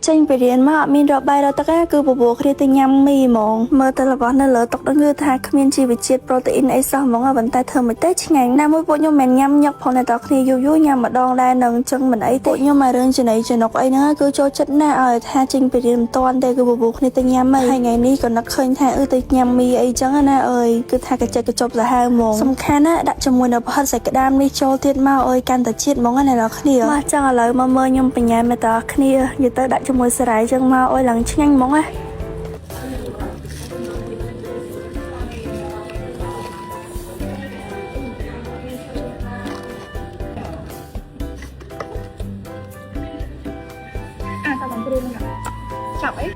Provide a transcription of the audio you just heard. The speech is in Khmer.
ចេញពីរៀនមកមានរបាយរដ្ឋការគឺបបួលគ្នាទៅញ៉ាំមីហ្មងមើលទៅរបស់នៅលើតុកដឹងគឺថាគ្មានជីវជាតិប្រូតេអ៊ីនអីសោះហ្មងប៉ុន្តែធ្វើមិនទេឆ្ងាញ់ណាមួយពួកខ្ញុំមិនញ៉ាំញឹកផងតែតគ្នាយូរញ៉ាំម្ដងដែរនឹងចឹងមិនអីទេពួកខ្ញុំមករឿងចំណីចំណុកអីហ្នឹងគឺចូលចិត្តណាស់ឲ្យថាចេញពីរៀនមិនតាន់ទេគឺបបួលគ្នាទៅញ៉ាំហើយថ្ងៃនេះក៏នឹកឃើញថាទៅញ៉ាំមីអីចឹងណាអើយគឺថាកញ្ចក់កញ្ចប់សាហាវហ្មងសំខាន់ណាដាក់ជាមួយនៅផាត់សាច់ក្តាមនេះចូលទៀតមកអើយកាន់តែជាតិហ្មងណាអ្នកគ្នាមកចឹងឥឡូវមកមើលខ្ញុំបញ្ញាមកតគ្នានិយាយទៅដាក់ជាមួយសារាយចឹងមកអើយឡើងឆ្ងាញ់ហ្មងណាតើបងគ្រូហ្នឹងចាប់អី